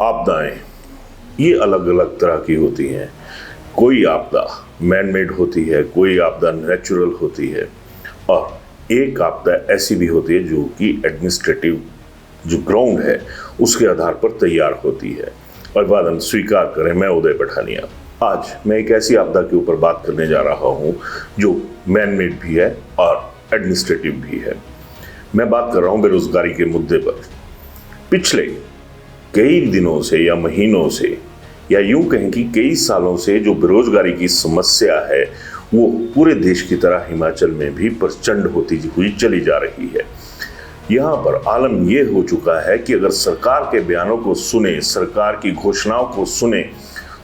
आपदाएं ये अलग अलग तरह की होती हैं। कोई आपदा मैन मेड होती है, कोई आपदा नेचुरल होती है, और एक आपदा ऐसी भी होती है जो कि एडमिनिस्ट्रेटिव जो ग्राउंड है उसके आधार पर तैयार होती है। अभिवादन स्वीकार करें, मैं उदय पठानिया। आज मैं एक ऐसी आपदा के ऊपर बात करने जा रहा हूँ जो मैन मेड भी है और एडमिनिस्ट्रेटिव भी है। मैं बात कर रहा हूँ बेरोजगारी के मुद्दे पर। पिछले कई दिनों से या महीनों से या यूं कहें कि कई सालों से जो बेरोजगारी की समस्या है वो पूरे देश की तरह हिमाचल में भी प्रचंड होती हुई चली जा रही है। यहाँ पर आलम ये हो चुका है कि अगर सरकार के बयानों को सुने, सरकार की घोषणाओं को सुने,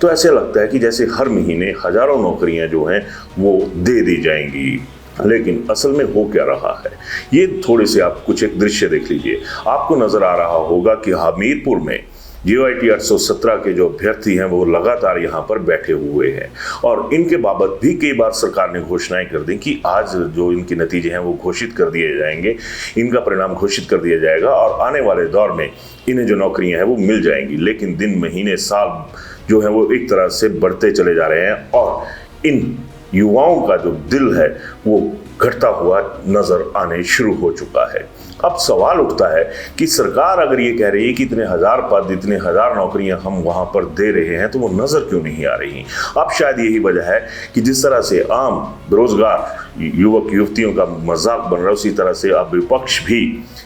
तो ऐसे लगता है कि जैसे हर महीने हजारों नौकरियां जो हैं वो दे दी जाएंगी। लेकिन असल में हो क्या रहा है, ये थोड़े से आप कुछ एक दृश्य देख लीजिए। आपको नजर आ रहा होगा कि हमीरपुर में JOIT 817 के जो अभ्यर्थी हैं वो लगातार यहाँ पर बैठे हुए हैं, और इनके बाबत भी कई बार सरकार ने घोषणाएं कर दी कि आज जो इनके नतीजे हैं वो घोषित कर दिए जाएंगे, इनका परिणाम घोषित कर दिया जाएगा और आने वाले दौर में इन्हें जो नौकरियां हैं वो मिल जाएंगी। लेकिन दिन, महीने, साल जो है वो एक तरह से बढ़ते चले जा रहे हैं और इन युवाओं का जो दिल है वो घटता हुआ नजर आने शुरू हो चुका है। अब सवाल उठता है कि सरकार अगर ये कह रही है कि इतने हजार पद, इतने हजार नौकरियां हम वहां पर दे रहे हैं, तो वो नजर क्यों नहीं आ रही? अब शायद यही वजह है कि जिस तरह से आम बेरोजगार युवक युवतियों का मजाक बन रहा है, उसी तरह से अब विपक्ष भी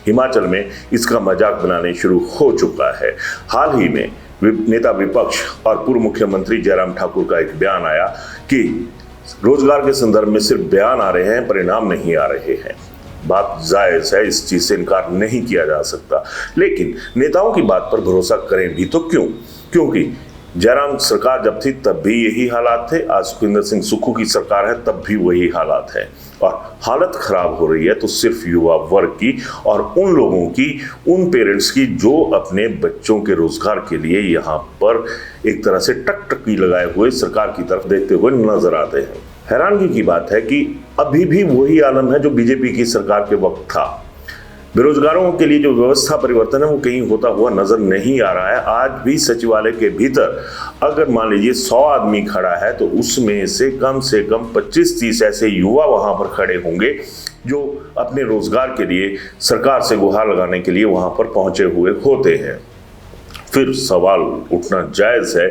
हिमाचल में इसका मजाक बनाने शुरू हो चुका है। हाल ही में नेता विपक्ष और पूर्व मुख्यमंत्री जयराम ठाकुर का एक बयान आया कि रोजगार के संदर्भ में सिर्फ बयान आ रहे हैं, परिणाम नहीं आ रहे हैं। बात जायज है, इस चीज से इनकार नहीं किया जा सकता, लेकिन नेताओं की बात पर भरोसा करें भी तो क्यों? क्योंकि जयराम सरकार जब थी तब भी यही हालात थे, आज सुखविंदर सिंह सुक्खू की सरकार है तब भी वही हालात है। और हालत खराब हो रही है तो सिर्फ युवा वर्ग की और उन लोगों की, उन पेरेंट्स की जो अपने बच्चों के रोजगार के लिए यहाँ पर एक तरह से टकटकी लगाए हुए सरकार की तरफ देखते हुए नजर आते हैं। हैरानगी की बात है कि अभी भी वही आलम है जो बीजेपी की सरकार के वक्त था। बेरोजगारों के लिए जो व्यवस्था परिवर्तन है वो कहीं होता हुआ नजर नहीं आ रहा है। आज भी सचिवालय के भीतर अगर मान लीजिए 100 आदमी खड़ा है तो उसमें से कम 25-30 ऐसे युवा वहां पर खड़े होंगे जो अपने रोजगार के लिए सरकार से गुहार लगाने के लिए वहां पर पहुंचे हुए होते हैं। फिर सवाल उठना जायज है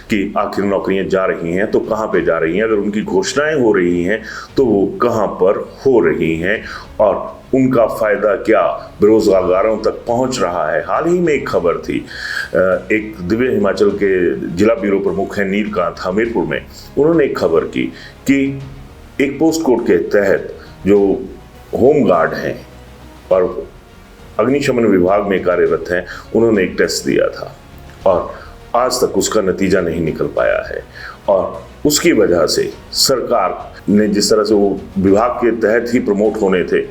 कि आखिर नौकरियां जा रही हैं तो कहां पे जा रही हैं? अगर उनकी घोषणाएं हो रही हैं तो वो कहां पर हो रही हैं और उनका फायदा क्या बेरोजगारों तक पहुंच रहा है? हाल ही में एक खबर थी, एक दिव्य हिमाचल के जिला ब्यूरो प्रमुख हैं नीलकांत, हमीरपुर में, उन्होंने एक खबर की कि एक पोस्ट कोड के तहत जो होम गार्ड हैं और अग्निशमन विभाग में कार्यरत हैं, उन्होंने एक टेस्ट दिया था और आज तक उसका नतीजा नहीं निकल पाया है। और उसकी वजह से सरकार ने जिस तरह से वो विभाग के तहत ही प्रमोट होने थे,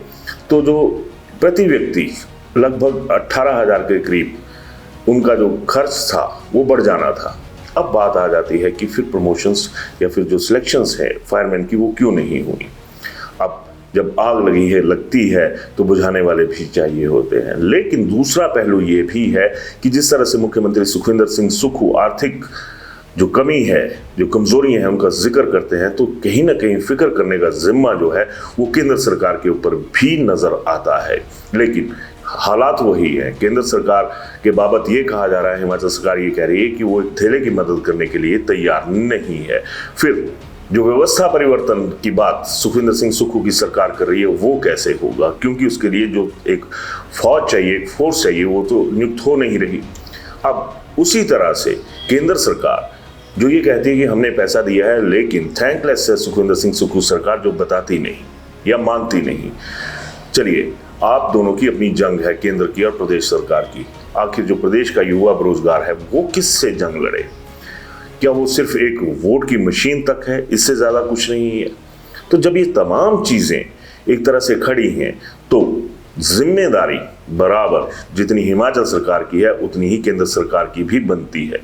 तो जो प्रति व्यक्ति लगभग 18,000 के करीब उनका जो खर्च था वो बढ़ जाना था। अब बात आ जाती है कि फिर प्रमोशंस या फिर जो सिलेक्शंस है फायरमैन की वो क्यों नहीं हुई? अब जब आग लगी है, लगती है तो बुझाने वाले भी चाहिए होते हैं। लेकिन दूसरा पहलू ये भी है कि जिस तरह से मुख्यमंत्री सुखविंदर सिंह सुक्खू आर्थिक जो कमी है, जो कमजोरियां हैं उनका जिक्र करते हैं, तो कहीं ना कहीं फिक्र करने का जिम्मा जो है वो केंद्र सरकार के ऊपर भी नजर आता है। लेकिन हालात वही है। केंद्र सरकार के बाबत ये कहा जा रहा है, हिमाचल सरकार ये कह रही है कि वो एक थैले की मदद करने के लिए तैयार नहीं है। फिर जो व्यवस्था परिवर्तन की बात सुखविंदर सिंह सुक्खू की सरकार कर रही है वो कैसे होगा? क्योंकि उसके लिए जो एक फौज चाहिए, एक फोर्स चाहिए, वो तो नियुक्त हो नहीं रही। अब उसी तरह से केंद्र सरकार जो ये कहती है कि हमने पैसा दिया है, लेकिन थैंकलेस है सुखविंदर सिंह सुक्खू सरकार जो बताती नहीं या मानती नहीं। चलिए, आप दोनों की अपनी जंग है, केंद्र की और प्रदेश सरकार की। आखिर जो प्रदेश का युवा बेरोजगार है वो किससे जंग लड़े? क्या वो सिर्फ एक वोट की मशीन तक है? इससे ज्यादा कुछ नहीं है। तो जब ये तमाम चीजें एक तरह से खड़ी हैं तो जिम्मेदारी बराबर जितनी हिमाचल सरकार की है उतनी ही केंद्र सरकार की भी बनती है।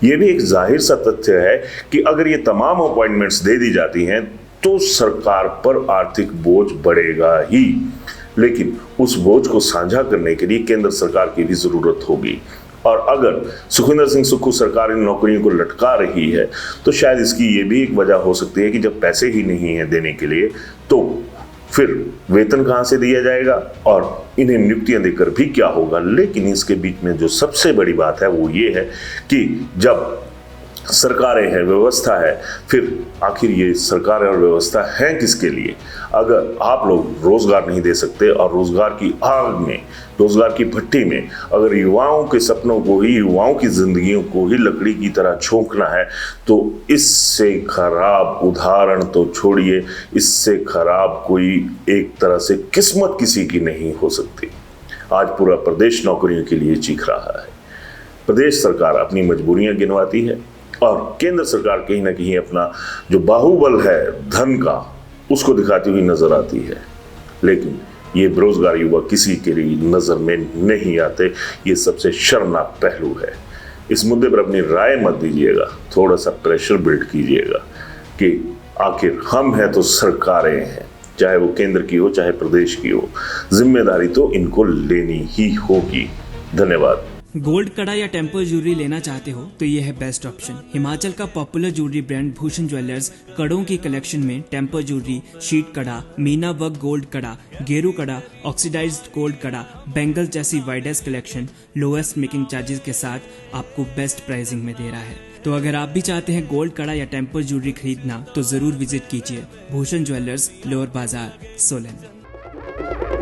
ये भी एक जाहिर सा तथ्य है कि अगर ये तमाम अपॉइंटमेंट्स दे दी जाती हैं तो सरकार पर आर्थिक बोझ बढ़ेगा ही, लेकिन उस बोझ को साझा करने के लिए केंद्र सरकार की भी जरूरत होगी। और अगर सुखविंदर सिंह सुक्खू सरकार इन नौकरियों को लटका रही है तो शायद इसकी ये भी एक वजह हो सकती है कि जब पैसे ही नहीं है देने के लिए तो फिर वेतन कहाँ से दिया जाएगा और इन्हें नियुक्तियां देकर भी क्या होगा। लेकिन इसके बीच में जो सबसे बड़ी बात है वो ये है कि जब सरकारें हैं, व्यवस्था है, फिर आखिर ये सरकार और व्यवस्था है किसके लिए? अगर आप लोग रोजगार नहीं दे सकते और रोजगार की आग में, रोजगार की भट्टी में अगर युवाओं के सपनों को ही, युवाओं की जिंदगियों को ही लकड़ी की तरह झोंकना है तो इससे खराब उदाहरण तो छोड़िए, इससे खराब कोई एक तरह से किस्मत किसी की नहीं हो सकती। आज पूरा प्रदेश नौकरियों के लिए चीख रहा है। प्रदेश सरकार अपनी मजबूरियां गिनवाती है और केंद्र सरकार कहीं ना कहीं अपना जो बाहुबल है धन का, उसको दिखाती हुई नजर आती है। लेकिन ये बेरोजगार युवा किसी के लिए नजर में नहीं आते। ये सबसे शर्मनाक पहलू है। इस मुद्दे पर अपनी राय मत दीजिएगा, थोड़ा सा प्रेशर बिल्ड कीजिएगा कि आखिर हम हैं तो सरकारें हैं, चाहे वो केंद्र की हो चाहे प्रदेश की हो, जिम्मेदारी तो इनको लेनी ही होगी। धन्यवाद। गोल्ड कड़ा या टेम्पल ज्वेलरी लेना चाहते हो तो ये है बेस्ट ऑप्शन। हिमाचल का popular jewellery brand Bhushan Jewellers कड़ों की कलेक्शन में टेम्पल ज्वेलरी, शीट कड़ा, मीना वर्क गोल्ड कड़ा, गेरू कड़ा, ऑक्सीडाइज्ड गोल्ड कड़ा, बैंगल जैसी widest collection lowest making charges के साथ आपको बेस्ट प्राइसिंग में दे रहा है। तो अगर आप भी चाहते हैं गोल्ड कड़ा या टेम्पल ज्वेलरी खरीदना तो जरूर विजिट कीजिए भूषण ज्वेलर्स, लोअर बाजार, सोलन।